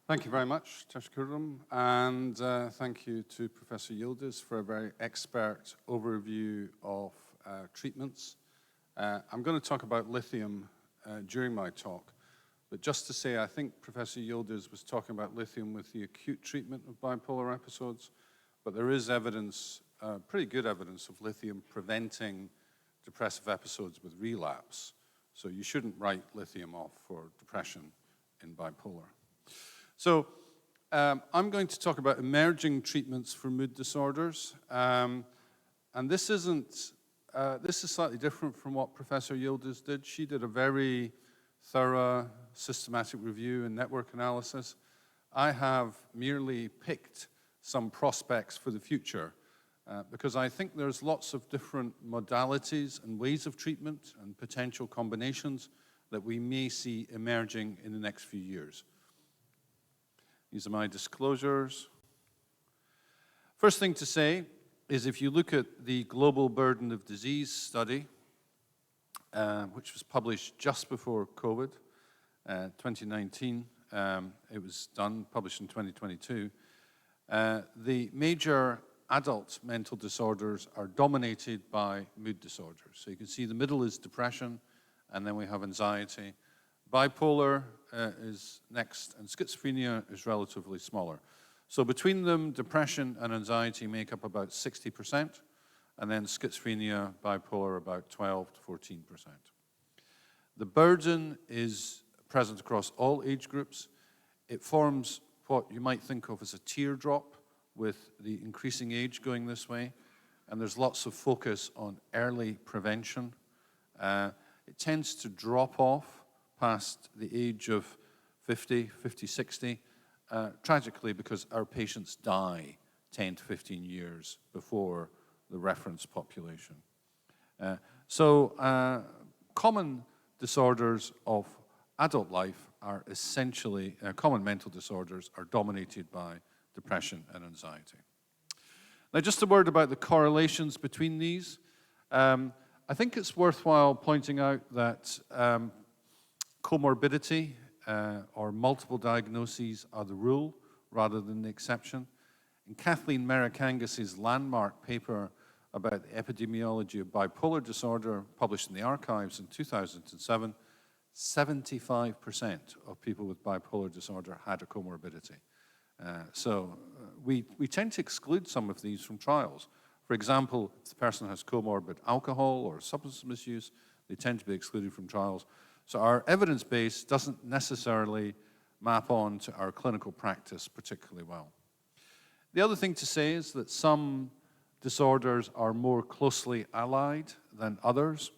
Thank you very much, Teshkurum, and thank you to Professor Yildiz for a very expert overview of treatments. I'm going to talk about lithium during my talk, but just to say, I think Professor Yildiz was talking about lithium with the acute treatment of bipolar episodes, but there is evidence, pretty good evidence of lithium preventing depressive episodes with relapse. So you shouldn't write lithium off for depression in bipolar. So I'm going to talk about emerging treatments for mood disorders. And this is slightly different from what Professor Yildiz did. She did a very thorough, systematic review and network analysis. I have merely picked some prospects for the future because I think there's lots of different modalities and ways of treatment and potential combinations that we may see emerging in the next few years. These are my disclosures. First thing to say is if you look at the Global Burden of Disease study, which was published just before COVID, 2019, it was published in 2022, the major adult mental disorders are dominated by mood disorders. So you can see the middle is depression, and then we have anxiety. Bipolar is next, and schizophrenia is relatively smaller. So between them, depression and anxiety make up about 60%, and then schizophrenia, bipolar, about 12 to 14%. The burden is present across all age groups. It forms what you might think of as a teardrop with the increasing age going this way, and there's lots of focus on early prevention. It tends to drop off past the age of 50, 60, tragically because our patients die 10 to 15 years before the reference population. Common disorders of adult life are essentially, common mental disorders are dominated by depression and anxiety. Now, just a word about the correlations between these. I think it's worthwhile pointing out that comorbidity or multiple diagnoses are the rule rather than the exception. In Kathleen Merrick-Angus's landmark paper about the epidemiology of bipolar disorder, published in the archives in 2007, 75% of people with bipolar disorder had a comorbidity. We tend to exclude some of these from trials. For example, if the person has comorbid alcohol or substance misuse, they tend to be excluded from trials. So our evidence base doesn't necessarily map on to our clinical practice particularly well. The other thing to say is that some disorders are more closely allied than others.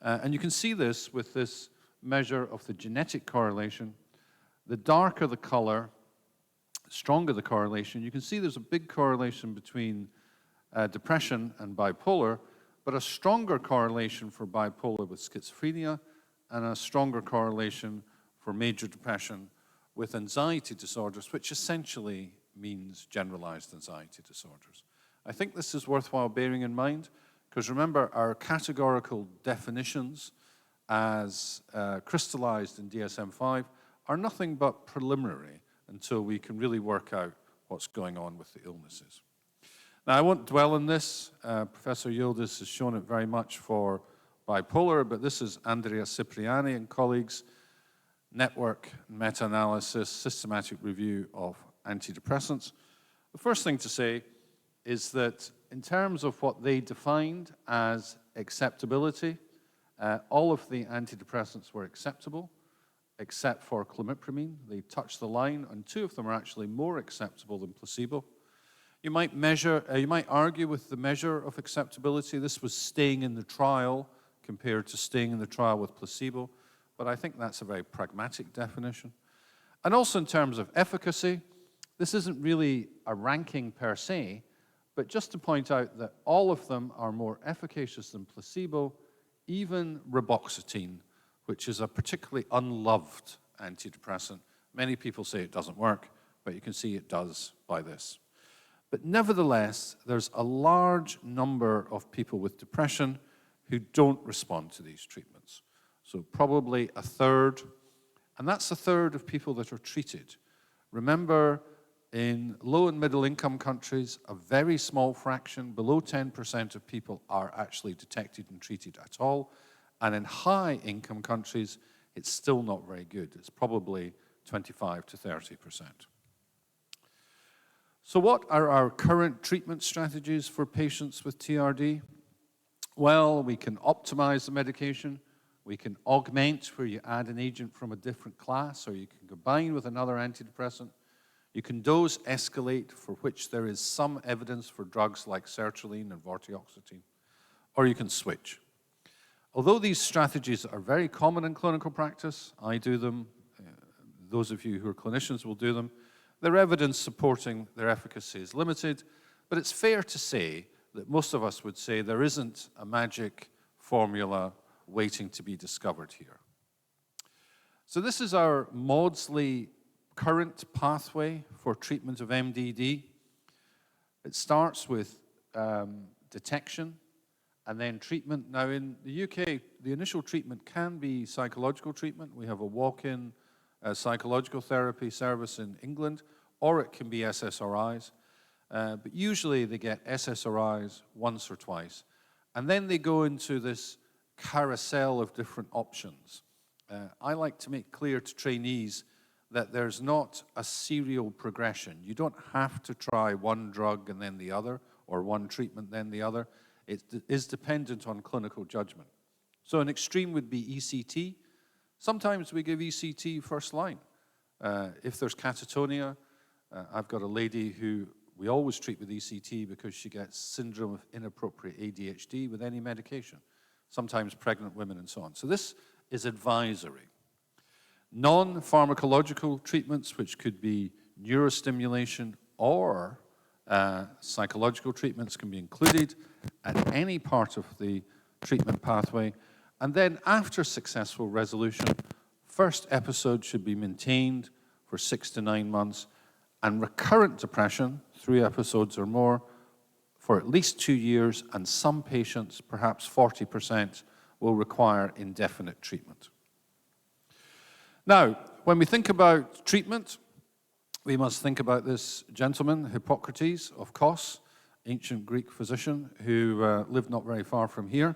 And you can see this with this measure of the genetic correlation. The darker the color, stronger the correlation. You can see there's a big correlation between depression and bipolar, but a stronger correlation for bipolar with schizophrenia, and a stronger correlation for major depression with anxiety disorders, which essentially means generalized anxiety disorders. I think this is worthwhile bearing in mind, because remember, our categorical definitions as crystallized in DSM-5 are nothing but preliminary until we can really work out what's going on with the illnesses. Now, I won't dwell on this. Professor Yildiz has shown it very much for bipolar, but this is Andrea Cipriani and colleagues' network meta-analysis, systematic review of antidepressants. The first thing to say is that in terms of what they defined as acceptability, all of the antidepressants were acceptable, except for clomipramine. They touched the line, and 2 of them are actually more acceptable than placebo. You might argue with the measure of acceptability. This was staying in the trial compared to staying in the trial with placebo, but I think that's a very pragmatic definition. And also in terms of efficacy, this isn't really a ranking per se, but just to point out that all of them are more efficacious than placebo, even reboxetine, which is a particularly unloved antidepressant. Many people say it doesn't work, but you can see it does by this. But nevertheless, there's a large number of people with depression who don't respond to these treatments. So probably a third, and that's a third of people that are treated. Remember, in low and middle income countries, a very small fraction, below 10% of people are actually detected and treated at all. And in high income countries, it's still not very good. It's probably 25 to 30%. So what are our current treatment strategies for patients with TRD? Well, we can optimize the medication. We can augment, where you add an agent from a different class, or you can combine with another antidepressant. You can dose escalate, for which there is some evidence for drugs like sertraline and vortioxetine, or you can switch. Although these strategies are very common in clinical practice, I do them, those of you who are clinicians will do them, their evidence supporting their efficacy is limited, but it's fair to say that most of us would say there isn't a magic formula waiting to be discovered here. So this is our Maudsley current pathway for treatment of MDD. It starts with detection and then treatment. Now in the UK, the initial treatment can be psychological treatment. We have a walk-in psychological therapy service in England, or it can be SSRIs. But usually they get SSRIs once or twice. And then they go into this carousel of different options. I like to make clear to trainees that there's not a serial progression. You don't have to try one drug and then the other, or one treatment then the other. It is dependent on clinical judgment. So an extreme would be ECT. Sometimes we give ECT first line. If there's catatonia, I've got a lady who we always treat with ECT because she gets syndrome of inappropriate ADHD with any medication, sometimes pregnant women and so on. So this is advisory. Non-pharmacological treatments, which could be neurostimulation or psychological treatments, can be included at any part of the treatment pathway. And then after successful resolution, first episode should be maintained for 6 to 9 months, and recurrent depression, 3 episodes or more, for at least 2 years, and some patients, perhaps 40%, will require indefinite treatment. Now, when we think about treatment, we must think about this gentleman, Hippocrates of Kos, ancient Greek physician who lived not very far from here.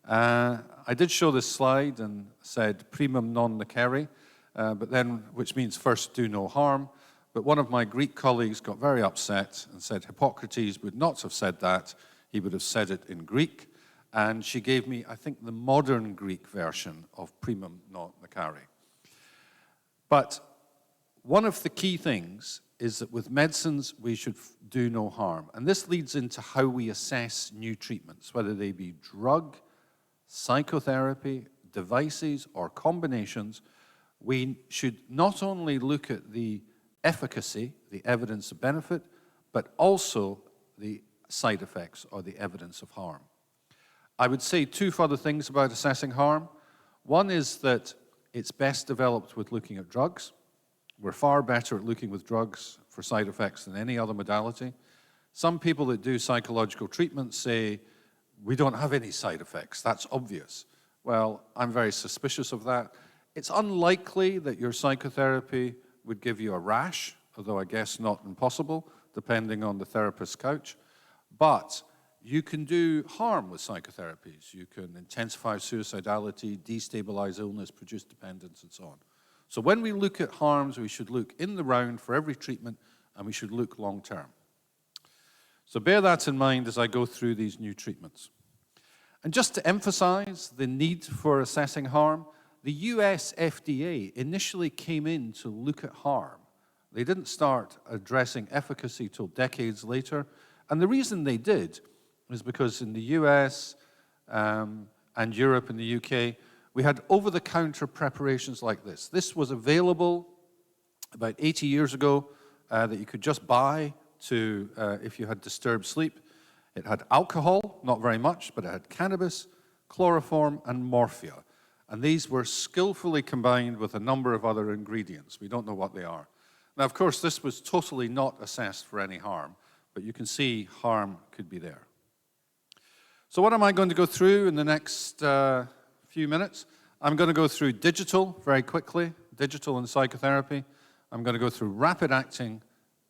I did show this slide and said primum non nocere, but then, which means first do no harm. But one of my Greek colleagues got very upset and said Hippocrates would not have said that. He would have said it in Greek. And she gave me, I think, the modern Greek version of primum non nocere. But one of the key things is that with medicines, we should do no harm. And this leads into how we assess new treatments, whether they be drug, psychotherapy, devices, or combinations. We should not only look at the efficacy, the evidence of benefit, but also the side effects or the evidence of harm. I would say 2 further things about assessing harm. One is that it's best developed with looking at drugs. We're far better at looking with drugs for side effects than any other modality. Some people that do psychological treatment say, we don't have any side effects, that's obvious. Well, I'm very suspicious of that. It's unlikely that your psychotherapy would give you a rash, although I guess not impossible, depending on the therapist's couch. But you can do harm with psychotherapies. You can intensify suicidality, destabilize illness, produce dependence, and so on. So when we look at harms, we should look in the round for every treatment, and we should look long term. So bear that in mind as I go through these new treatments. And just to emphasize the need for assessing harm, the US FDA initially came in to look at harm. They didn't start addressing efficacy till decades later. And the reason they did is because in the US and Europe and the UK, we had over-the-counter preparations like this. This was available about 80 years ago that you could just buy to if you had disturbed sleep. It had alcohol, not very much, but it had cannabis, chloroform, and morphia. And these were skillfully combined with a number of other ingredients. We don't know what they are. Now, of course, this was totally not assessed for any harm, but you can see harm could be there. So what am I going to go through in the next few minutes? I'm going to go through digital very quickly, digital and psychotherapy. I'm going to go through rapid-acting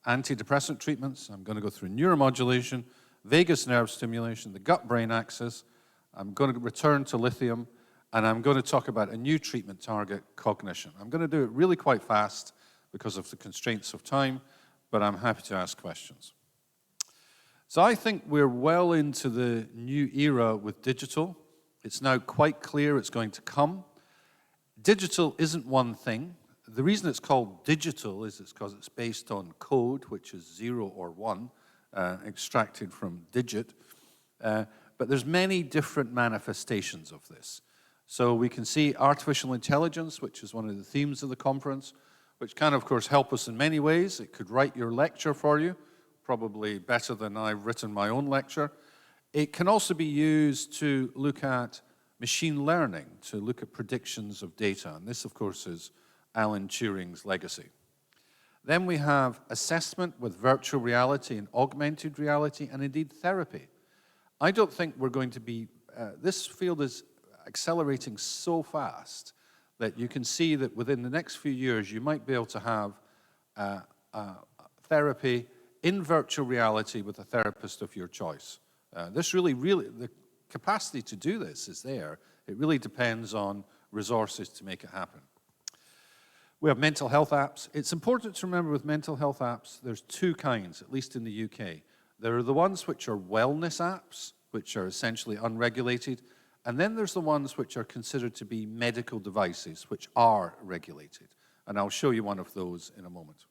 antidepressant treatments. I'm going to go through neuromodulation, vagus nerve stimulation, the gut-brain axis. I'm going to return to lithium, and I'm going to talk about a new treatment target, cognition. I'm going to do it really quite fast because of the constraints of time, but I'm happy to ask questions. So I think we're well into the new era with digital. It's now quite clear it's going to come. Digital isn't one thing. The reason it's called digital is because it's based on code, which is 0 or 1, extracted from digit. But there's many different manifestations of this. So we can see artificial intelligence, which is one of the themes of the conference, which can, of course, help us in many ways. It could write your lecture for you, probably better than I've written my own lecture. It can also be used to look at machine learning, to look at predictions of data. And this, of course, is Alan Turing's legacy. Then we have assessment with virtual reality and augmented reality, and indeed therapy. I don't think we're going to be, this field is accelerating so fast that you can see that within the next few years you might be able to have therapy in virtual reality with a therapist of your choice. This really, the capacity to do this is there. It really depends on resources to make it happen. We have mental health apps. It's important to remember with mental health apps, there's two kinds, at least in the UK. There are the ones which are wellness apps, which are essentially unregulated, and then there's the ones which are considered to be medical devices, which are regulated. And I'll show you one of those in a moment.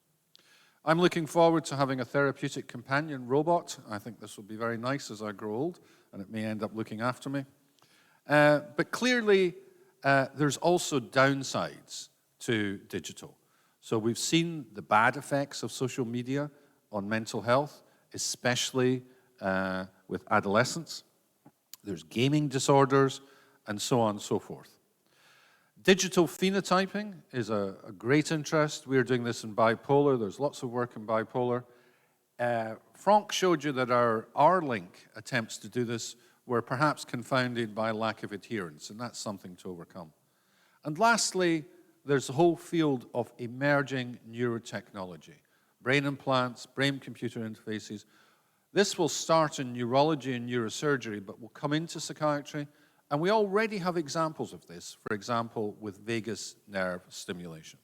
I'm looking forward to having a therapeutic companion robot. I think this will be very nice as I grow old, and it may end up looking after me. But clearly, there's also downsides to digital. So we've seen the bad effects of social media on mental health, especially with adolescents. There's gaming disorders, and so on and so forth. Digital phenotyping is a great interest. We're doing this in bipolar. There's lots of work in bipolar. Franck showed you that our R-Link attempts to do this were perhaps confounded by lack of adherence, and that's something to overcome. And lastly, there's a whole field of emerging neurotechnology, brain implants, brain-computer interfaces. This will start in neurology and neurosurgery, but will come into psychiatry. And we already have examples of this, for example, with vagus nerve stimulation.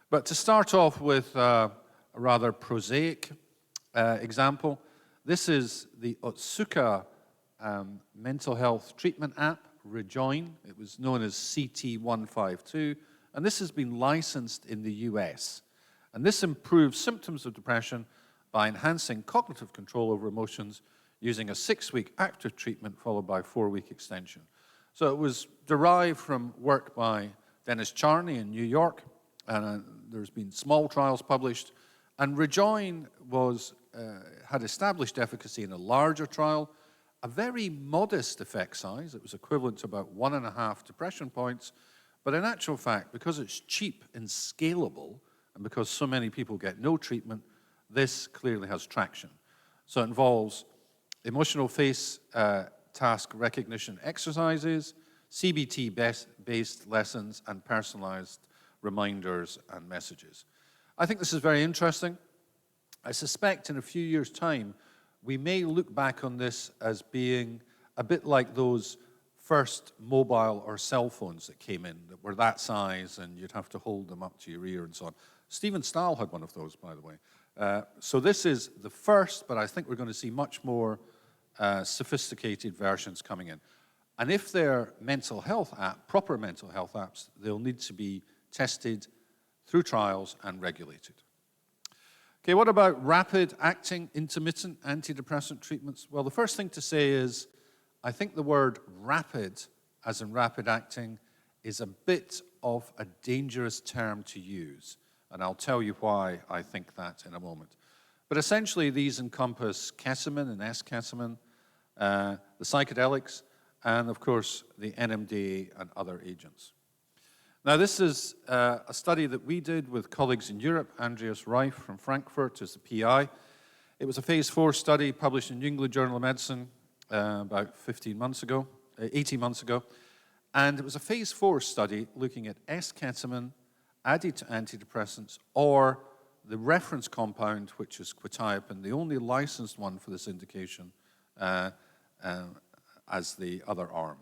But to start off with a rather prosaic example, this is the Otsuka mental health treatment app, Rejoin. It was known as CT152, and this has been licensed in the US. And this improves symptoms of depression by enhancing cognitive control over emotions using a 6-week active treatment followed by a 4-week extension. So it was derived from work by Dennis Charney in New York, and there's been small trials published. And Rejoin had established efficacy in a larger trial, a very modest effect size. It was equivalent to about 1.5 depression points. But in actual fact, because it's cheap and scalable, and because so many people get no treatment, this clearly has traction. So it involves emotional face task recognition exercises, CBT-based lessons, and personalized reminders and messages. I think this is very interesting. I suspect in a few years' time, we may look back on this as being a bit like those first mobile or cell phones that came in that were that size and you'd have to hold them up to your ear and so on. Stephen Stahl had one of those, by the way. So this is the first, but I think we're going to see much more sophisticated versions coming in. And if they're mental health proper mental health apps, they'll need to be tested through trials and regulated. Okay, what about rapid-acting intermittent antidepressant treatments? Well, the first thing to say is, I think the word rapid, as in rapid-acting, is a bit of a dangerous term to use. And I'll tell you why I think that in a moment. But essentially, these encompass ketamine and S-ketamine, the psychedelics, and of course, the NMDA and other agents. Now, this is a study that we did with colleagues in Europe. Andreas Reif from Frankfurt is the PI. It was a phase 4 study published in New England Journal of Medicine about 18 months ago. And it was a phase 4 study looking at S-ketamine added to antidepressants, or the reference compound, which is quetiapine, the only licensed one for this indication, as the other arm.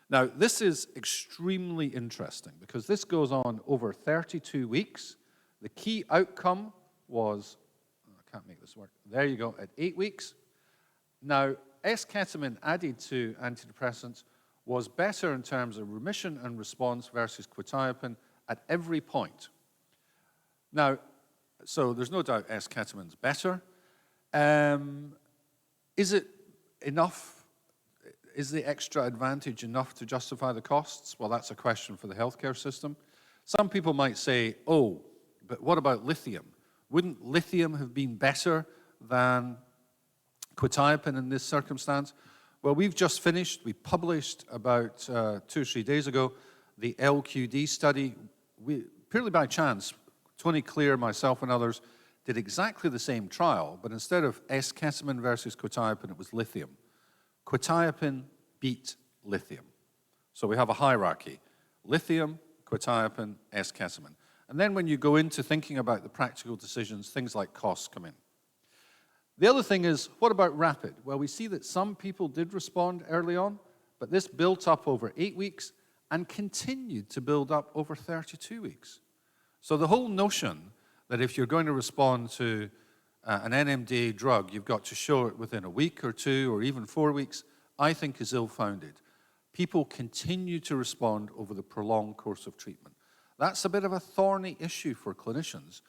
Now, this is extremely interesting because this goes on over 32 weeks. The key outcome was, I can't make this work, there you go, at 8 weeks. Now, S-ketamine added to antidepressants was better in terms of remission and response versus quetiapine at every point. Now, so there's no doubt S-ketamine's better. Is it enough? Is the extra advantage enough to justify the costs? Well, that's a question for the healthcare system. Some people might say, oh, but what about lithium? Wouldn't lithium have been better than quetiapine in this circumstance? Well, we've just finished, we published about 2 or 3 days ago, the LQD study. Purely by chance, Tony Clear, myself, and others did exactly the same trial, but instead of S-ketamine versus quetiapine, it was lithium. Quetiapine beat lithium. So we have a hierarchy: lithium, quetiapine, S-ketamine. And then when you go into thinking about the practical decisions, things like costs come in. The other thing is, what about rapid? Well, we see that some people did respond early on, but this built up over 8 weeks and continued to build up over 32 weeks. So the whole notion that if you're going to respond to an NMDA drug, you've got to show it within a week or 2 or even 4 weeks, I think is ill-founded. People continue to respond over the prolonged course of treatment. That's a bit of a thorny issue for clinicians.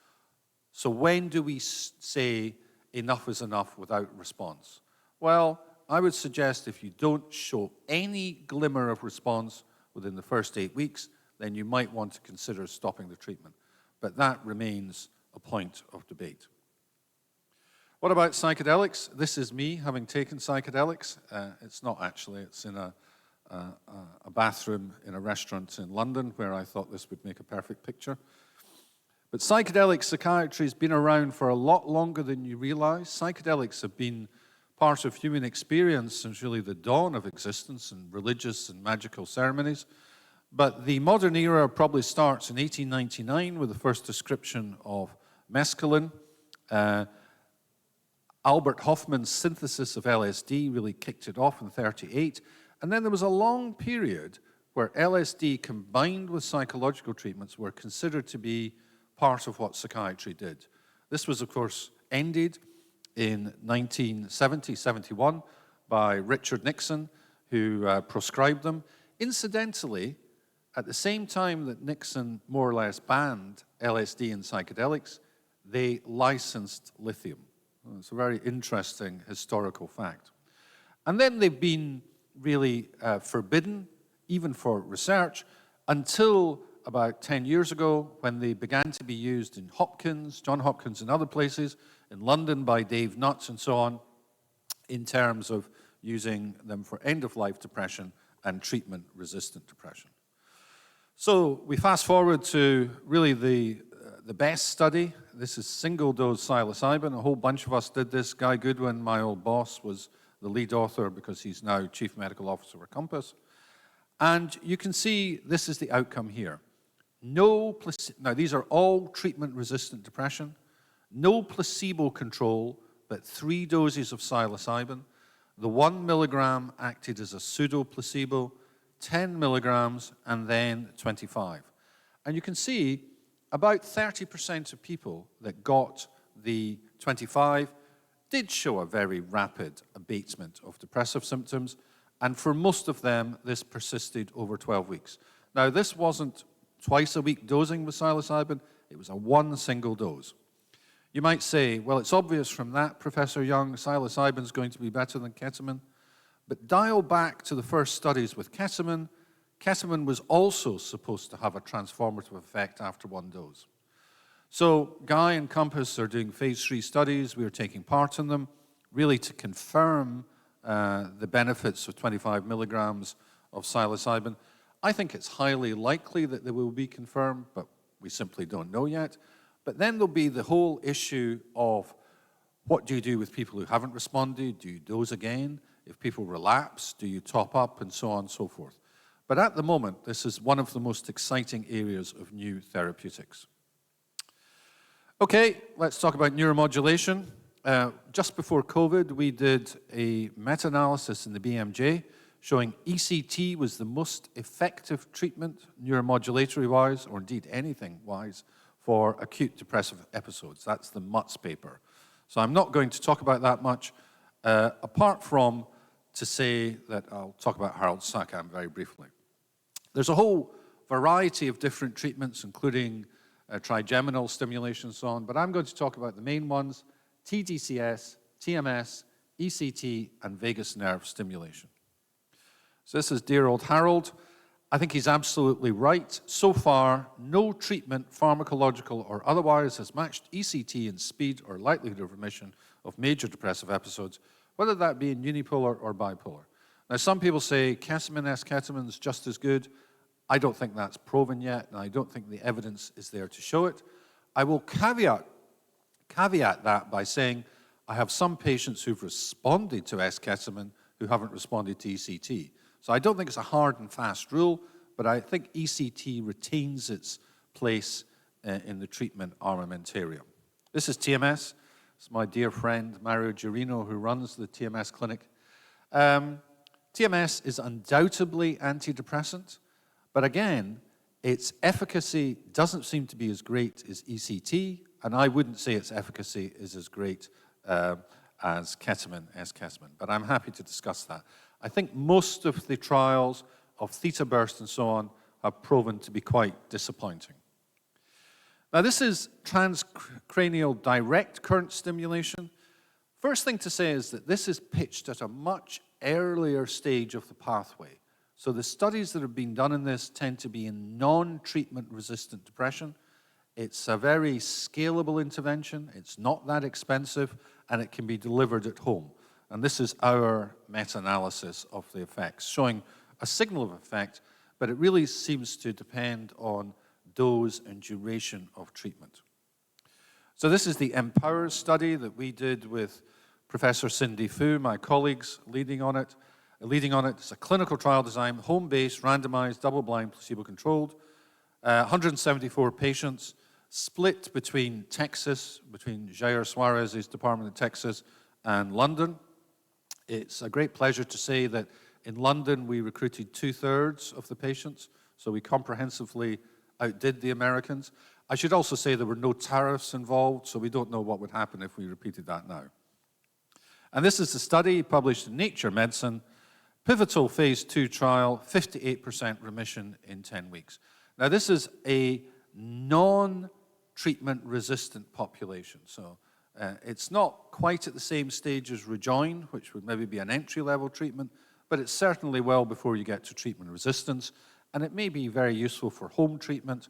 So when do we say enough is enough without response? Well, I would suggest if you don't show any glimmer of response within the first 8 weeks, then you might want to consider stopping the treatment. But that remains a point of debate. What about psychedelics? This is me having taken psychedelics. It's not actually, it's in a bathroom in a restaurant in London where I thought this would make a perfect picture. But psychedelic psychiatry has been around for a lot longer than you realize. Psychedelics have been part of human experience since really the dawn of existence in religious and magical ceremonies. But the modern era probably starts in 1899 with the first description of mescaline. Albert Hofmann's synthesis of LSD really kicked it off in 1938. And then there was a long period where LSD combined with psychological treatments were considered to be part of what psychiatry did. This was, of course, ended in 1970-71 by Richard Nixon, who proscribed them. Incidentally, at the same time that Nixon more or less banned LSD and psychedelics, they licensed lithium. It's a very interesting historical fact. And then they've been really forbidden, even for research, until about 10 years ago when they began to be used in Hopkins, John Hopkins and other places, in London by Dave Nutt and so on, in terms of using them for end-of-life depression and treatment-resistant depression. So we fast forward to really the best study. This is single-dose psilocybin. A whole bunch of us did this. Guy Goodwin, my old boss, was the lead author because he's now Chief Medical Officer at Compass. And you can see this is the outcome here. Now, these are all treatment-resistant depression. No placebo control, but 3 doses of psilocybin. The 1 milligram acted as a pseudo-placebo, 10 milligrams, and then 25. And you can see about 30% of people that got the 25 did show a very rapid abatement of depressive symptoms, and for most of them, this persisted over 12 weeks. Now, this wasn't twice-a-week dosing with psilocybin, it was a 1 single dose. You might say, well, it's obvious from that, Professor Young, psilocybin is going to be better than ketamine. But dial back to the first studies with ketamine. Ketamine was also supposed to have a transformative effect after 1 dose. So Guy and Compass are doing phase 3 studies. We are taking part in them, really to confirm the benefits of 25 milligrams of psilocybin. I think it's highly likely that they will be confirmed, but we simply don't know yet. But then there'll be the whole issue of what do you do with people who haven't responded? Do you dose again? If people relapse, do you top up? And so on and so forth. But at the moment, this is one of the most exciting areas of new therapeutics. Okay, let's talk about neuromodulation. Just before COVID, we did a meta-analysis in the BMJ showing ECT was the most effective treatment, neuromodulatory-wise, or indeed anything-wise, for acute depressive episodes. That's the Mutz paper. So I'm not going to talk about that much, apart from to say that I'll talk about Harold Sakam very briefly. There's a whole variety of different treatments, including trigeminal stimulation and so on, but I'm going to talk about the main ones: TDCS, TMS, ECT, and vagus nerve stimulation. So this is dear old Harold. I think he's absolutely right. So far, no treatment, pharmacological or otherwise, has matched ECT in speed or likelihood of remission of major depressive episodes, whether that be in unipolar or bipolar. Now, some people say ketamine, S-ketamine is just as good. I don't think that's proven yet, and I don't think the evidence is there to show it. I will caveat that by saying I have some patients who've responded to S-ketamine who haven't responded to ECT. So I don't think it's a hard and fast rule, but I think ECT retains its place in the treatment armamentarium. This is TMS. It's my dear friend Mario Girino who runs the TMS clinic. TMS is undoubtedly antidepressant, but again, its efficacy doesn't seem to be as great as ECT, and I wouldn't say its efficacy is as great as ketamine, S-ketamine, but I'm happy to discuss that. I think most of the trials of theta burst and so on have proven to be quite disappointing. Now, this is transcranial direct current stimulation. First thing to say is that this is pitched at a much earlier stage of the pathway. So the studies that have been done in this tend to be in non-treatment resistant depression. It's a very scalable intervention. It's not that expensive, and it can be delivered at home. And this is our meta-analysis of the effects, showing a signal of effect, but it really seems to depend on dose and duration of treatment. So this is the Empower study that we did with Professor Cindy Fu, my colleagues leading on it. It's a clinical trial design, home-based, randomized, double-blind, placebo-controlled, 174 patients, split between Texas, between Jair Suarez's Department of Texas and London. It's a great pleasure to say that in London we recruited 2/3 of the patients, so we comprehensively outdid the Americans. I should also say there were no tariffs involved, so we don't know what would happen if we repeated that now. And this is the study published in Nature Medicine, pivotal phase 2 trial, 58% remission in 10 weeks. Now this is a non-treatment resistant population, so it's not quite at the same stage as Rejoin, which would maybe be an entry-level treatment, but it's certainly well before you get to treatment resistance, and it may be very useful for home treatment,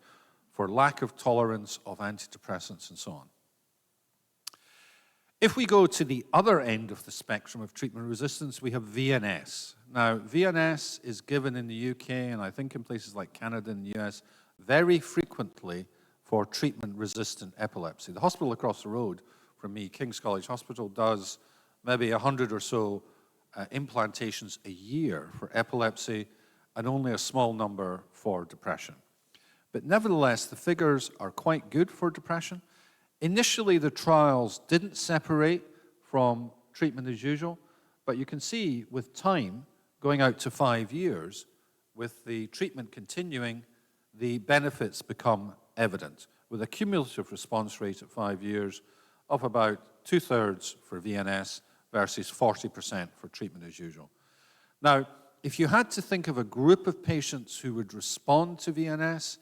for lack of tolerance of antidepressants and so on. If we go to the other end of the spectrum of treatment resistance, we have VNS. Now, VNS is given in the UK, and I think in places like Canada and the US, very frequently for treatment-resistant epilepsy. The hospital across the road from me, King's College Hospital, does maybe 100 or so implantations a year for epilepsy and only a small number for depression. But nevertheless, the figures are quite good for depression. Initially, the trials didn't separate from treatment as usual, but you can see with time, going out to 5 years, with the treatment continuing, the benefits become evident, with a cumulative response rate at 5 years of about 2/3 for VNS versus 40% for treatment as usual. Now, if you had to think of a group of patients who would respond to VNS,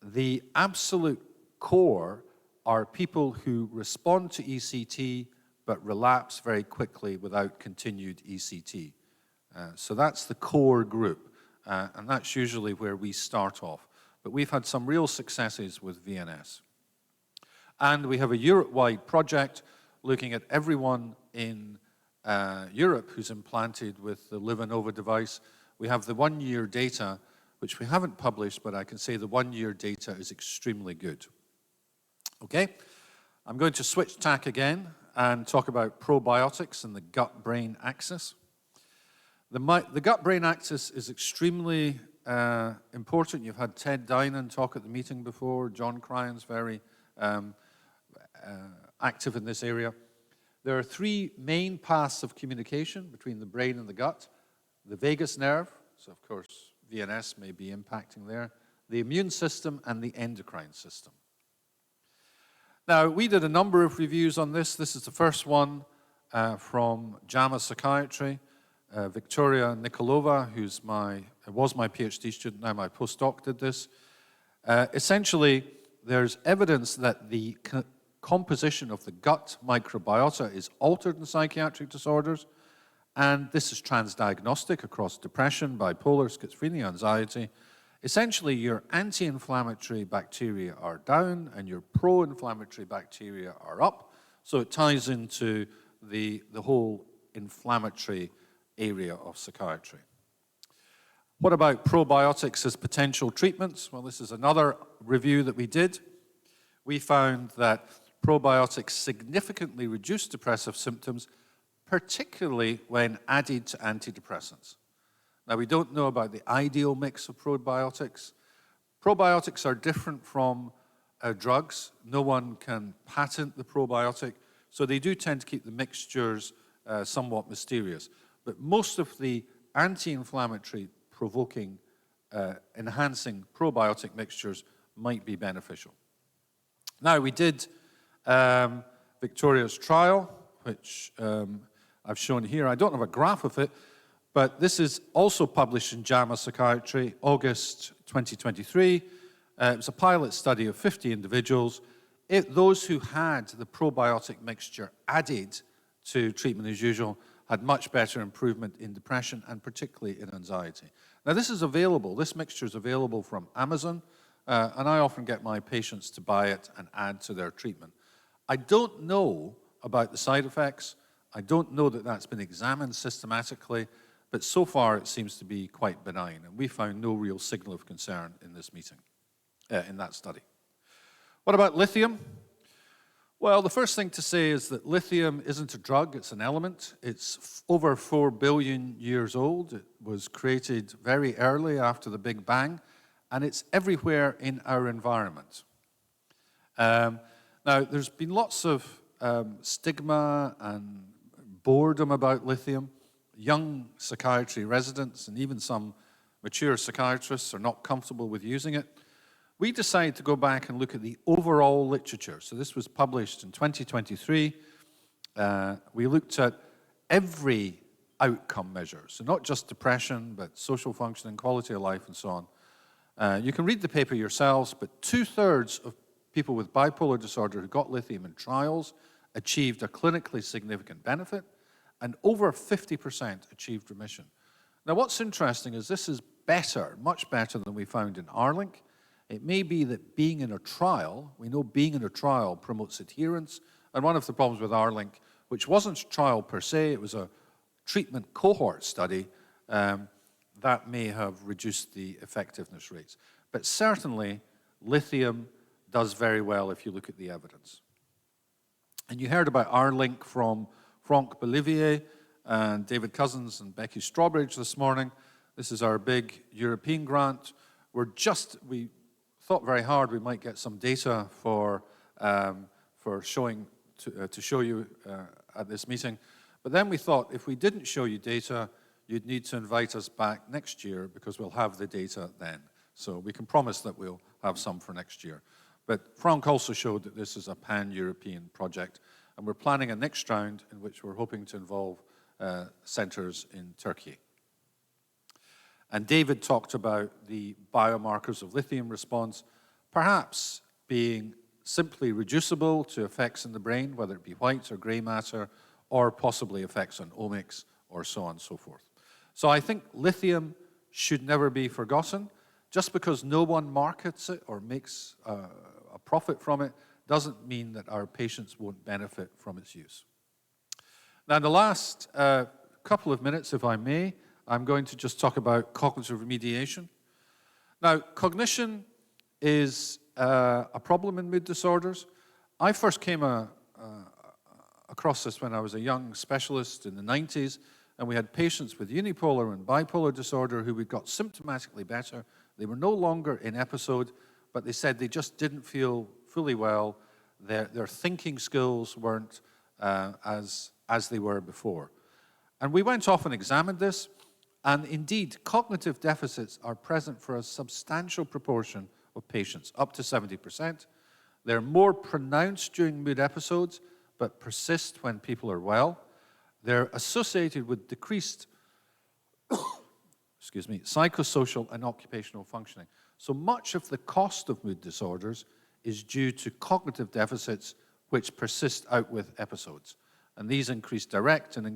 the absolute core are people who respond to ECT but relapse very quickly without continued ECT. So that's the core group, and that's usually where we start off. But we've had some real successes with VNS. And we have a Europe-wide project looking at everyone in Europe who's implanted with the LivaNova device. We have the 1-year data, which we haven't published, but I can say the 1-year data is extremely good. Okay, I'm going to switch tack again and talk about probiotics and the gut-brain axis. The gut-brain axis is extremely important. You've had Ted Dinan talk at the meeting before. John Cryan's very active in this area. There are three main paths of communication between the brain and the gut. The vagus nerve, so of course VNS may be impacting there, the immune system, and the endocrine system. Now, we did a number of reviews on this. This is the first one from JAMA Psychiatry. Victoria Nikolova, was my PhD student, now my postdoc, did this. Essentially, there's evidence that the composition of the gut microbiota is altered in psychiatric disorders, and this is transdiagnostic across depression, bipolar, schizophrenia, anxiety. Essentially, your anti-inflammatory bacteria are down and your pro-inflammatory bacteria are up, so it ties into the whole inflammatory area of psychiatry. What about probiotics as potential treatments? Well, this is another review that we did. We found that probiotics significantly reduce depressive symptoms, particularly when added to antidepressants. Now, we don't know about the ideal mix of probiotics. Probiotics are different from drugs. No one can patent the probiotic, so they do tend to keep the mixtures somewhat mysterious. But most of the anti-inflammatory provoking, enhancing probiotic mixtures might be beneficial. Now, we did Victoria's trial, which I've shown here. I don't have a graph of it, but this is also published in JAMA Psychiatry, August 2023. It was a pilot study of 50 individuals. Those who had the probiotic mixture added to treatment as usual had much better improvement in depression and particularly in anxiety. Now, this is available. This mixture is available from Amazon, and I often get my patients to buy it and add to their treatment. I don't know about the side effects. I don't know that that's been examined systematically, but so far it seems to be quite benign, and we found no real signal of concern in this meeting, in that study. What about lithium? Well, the first thing to say is that lithium isn't a drug, it's an element. It's over 4 billion years old. It was created very early after the Big Bang, and it's everywhere in our environment. Now, there's been lots of stigma and boredom about lithium. Young psychiatry residents and even some mature psychiatrists are not comfortable with using it. We decided to go back and look at the overall literature. So this was published in 2023. We looked at every outcome measure, so not just depression, but social functioning, quality of life, and so on. You can read the paper yourselves, but 2/3 of people with bipolar disorder who got lithium in trials achieved a clinically significant benefit, and over 50% achieved remission. Now, what's interesting is this is better, much better than we found in R-Link. It may be that being in a trial, we know being in a trial promotes adherence, and one of the problems with R-Link, which wasn't a trial per se, it was a treatment cohort study, that may have reduced the effectiveness rates. But certainly, lithium does very well if you look at the evidence. And you heard about R-Link from Franck Bolivier and David Cousins and Becky Strawbridge this morning. This is our big European grant. We thought very hard we might get some data for showing to show you at this meeting. But then we thought if we didn't show you data, you'd need to invite us back next year because we'll have the data then. So we can promise that we'll have some for next year. But Frank also showed that this is a pan-European project, and we're planning a next round in which we're hoping to involve centers in Turkey. And David talked about the biomarkers of lithium response, perhaps being simply reducible to effects in the brain, whether it be white or gray matter, or possibly effects on omics, or so on and so forth. So I think lithium should never be forgotten. Just because no one markets it or makes a profit from it doesn't mean that our patients won't benefit from its use. Now, in the last couple of minutes, if I may, I'm going to just talk about cognitive remediation. Now, cognition is a problem in mood disorders. I first came across this when I was a young specialist in the 90s, and we had patients with unipolar and bipolar disorder who we got symptomatically better. They were no longer in episode, but they said they just didn't feel fully well. Their thinking skills weren't as they were before. And we went off and examined this, and indeed, cognitive deficits are present for a substantial proportion of patients, up to 70%. They're more pronounced during mood episodes, but persist when people are well. They're associated with decreased psychosocial and occupational functioning. So much of the cost of mood disorders is due to cognitive deficits which persist out with episodes. And these increase direct and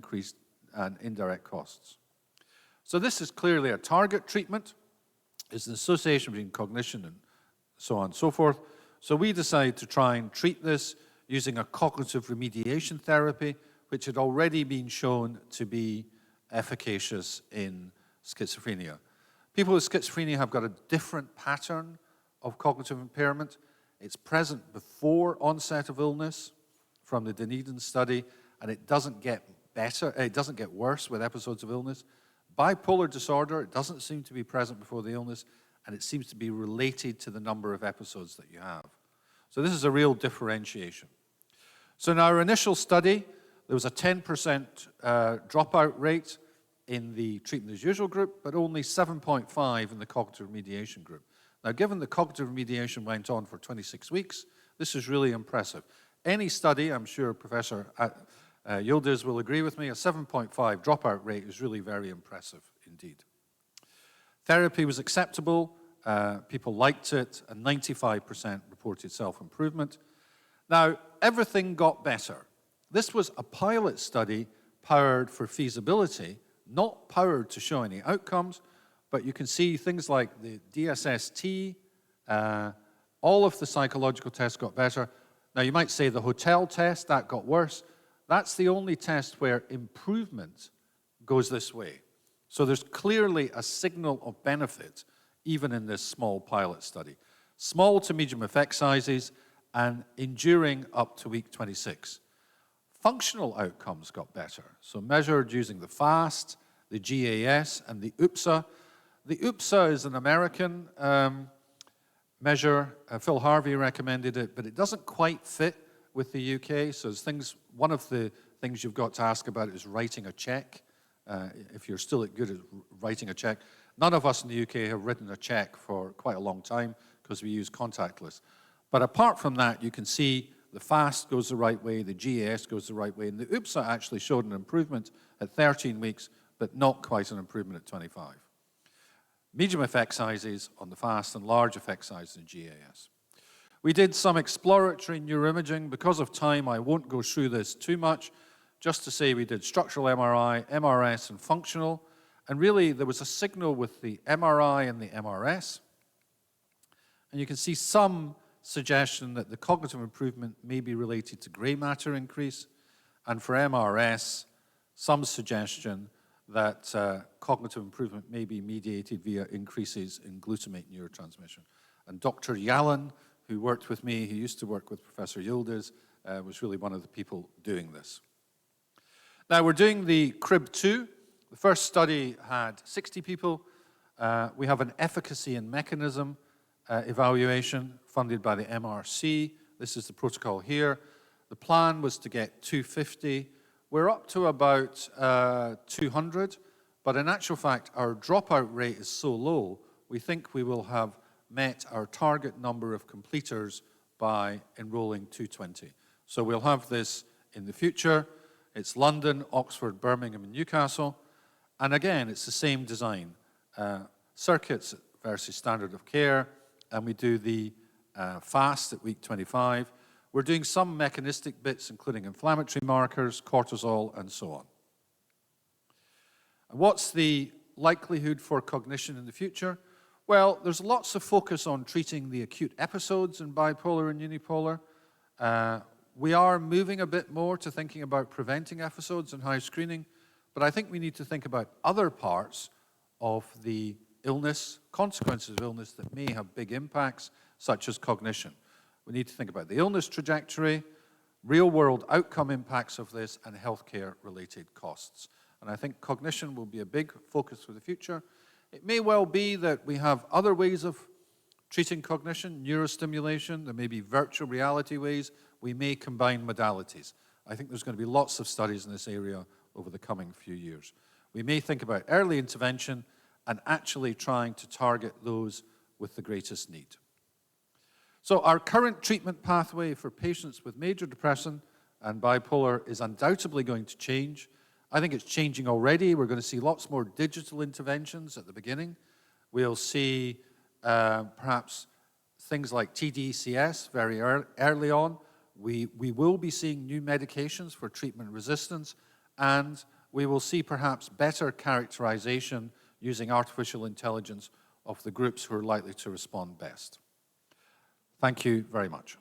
indirect costs. So this is clearly a target treatment. It's an association between cognition and so on and so forth. So we decided to try and treat this using a cognitive remediation therapy, which had already been shown to be efficacious in schizophrenia. People with schizophrenia have got a different pattern of cognitive impairment. It's present before onset of illness from the Dunedin study, and it doesn't get better, it doesn't get worse with episodes of illness. Bipolar disorder, it doesn't seem to be present before the illness, and it seems to be related to the number of episodes that you have. So this is a real differentiation. So in our initial study, there was a 10% dropout rate in the treatment as usual group, but only 7.5 in the cognitive remediation group. Now, given the cognitive remediation went on for 26 weeks, this is really impressive. Any study, I'm sure Professor Yildiz will agree with me, a 7.5 dropout rate is really very impressive indeed. Therapy was acceptable, people liked it, and 95% reported self-improvement. Now, everything got better. This was a pilot study powered for feasibility, not powered to show any outcomes, but you can see things like the DSST, all of the psychological tests got better. Now, you might say the hotel test, that got worse. That's the only test where improvement goes this way. So there's clearly a signal of benefit, even in this small pilot study. Small to medium effect sizes and enduring up to week 26. Functional outcomes got better. So measured using the FAST, the GAS, and the UPSA. The UPSA is an American measure. Phil Harvey recommended it, but it doesn't quite fit with the UK. So one of the things you've got to ask about is writing a check. If you're still good at writing a check. None of us in the UK have written a check for quite a long time because we use contactless. But apart from that, you can see the FAST goes the right way, the GAS goes the right way, and the UPSA actually showed an improvement at 13 weeks, but not quite an improvement at 25. Medium effect sizes on the FAST and large effect sizes in GAS. We did some exploratory neuroimaging. Because of time, I won't go through this too much. Just to say we did structural MRI, MRS, and functional. And really, there was a signal with the MRI and the MRS. And you can see some suggestion that the cognitive improvement may be related to gray matter increase. And for MRS, some suggestion that cognitive improvement may be mediated via increases in glutamate neurotransmission. And Dr. Allan, who worked with me, he used to work with Professor Yildiz, was really one of the people doing this. Now, we're doing the CRIB2. The first study had 60 people. We have an efficacy and mechanism evaluation funded by the MRC. This is the protocol here. The plan was to get 250. We're up to about 200, but in actual fact, our dropout rate is so low, we think we will have met our target number of completers by enrolling 220. So we'll have this in the future. It's London, Oxford, Birmingham, and Newcastle. And again, it's the same design. Circuits versus standard of care. And we do the FAST at week 25. We're doing some mechanistic bits, including inflammatory markers, cortisol, and so on. And what's the likelihood for cognition in the future? Well, there's lots of focus on treating the acute episodes in bipolar and unipolar. We are moving a bit more to thinking about preventing episodes and high screening, but I think we need to think about other parts of the illness, consequences of illness that may have big impacts, such as cognition. We need to think about the illness trajectory, real-world outcome impacts of this, and healthcare-related costs. And and I think cognition will be a big focus for the future. It may well be that we have other ways of treating cognition, neurostimulation, there may be virtual reality ways, we may combine modalities. I think there's going to be lots of studies in this area over the coming few years. We may think about early intervention and actually trying to target those with the greatest need. So our current treatment pathway for patients with major depression and bipolar is undoubtedly going to change. I think it's changing already. We're going to see lots more digital interventions at the beginning. We'll see perhaps things like TDCS very early on. We will be seeing new medications for treatment resistance, and we will see perhaps better characterization using artificial intelligence of the groups who are likely to respond best. Thank you very much.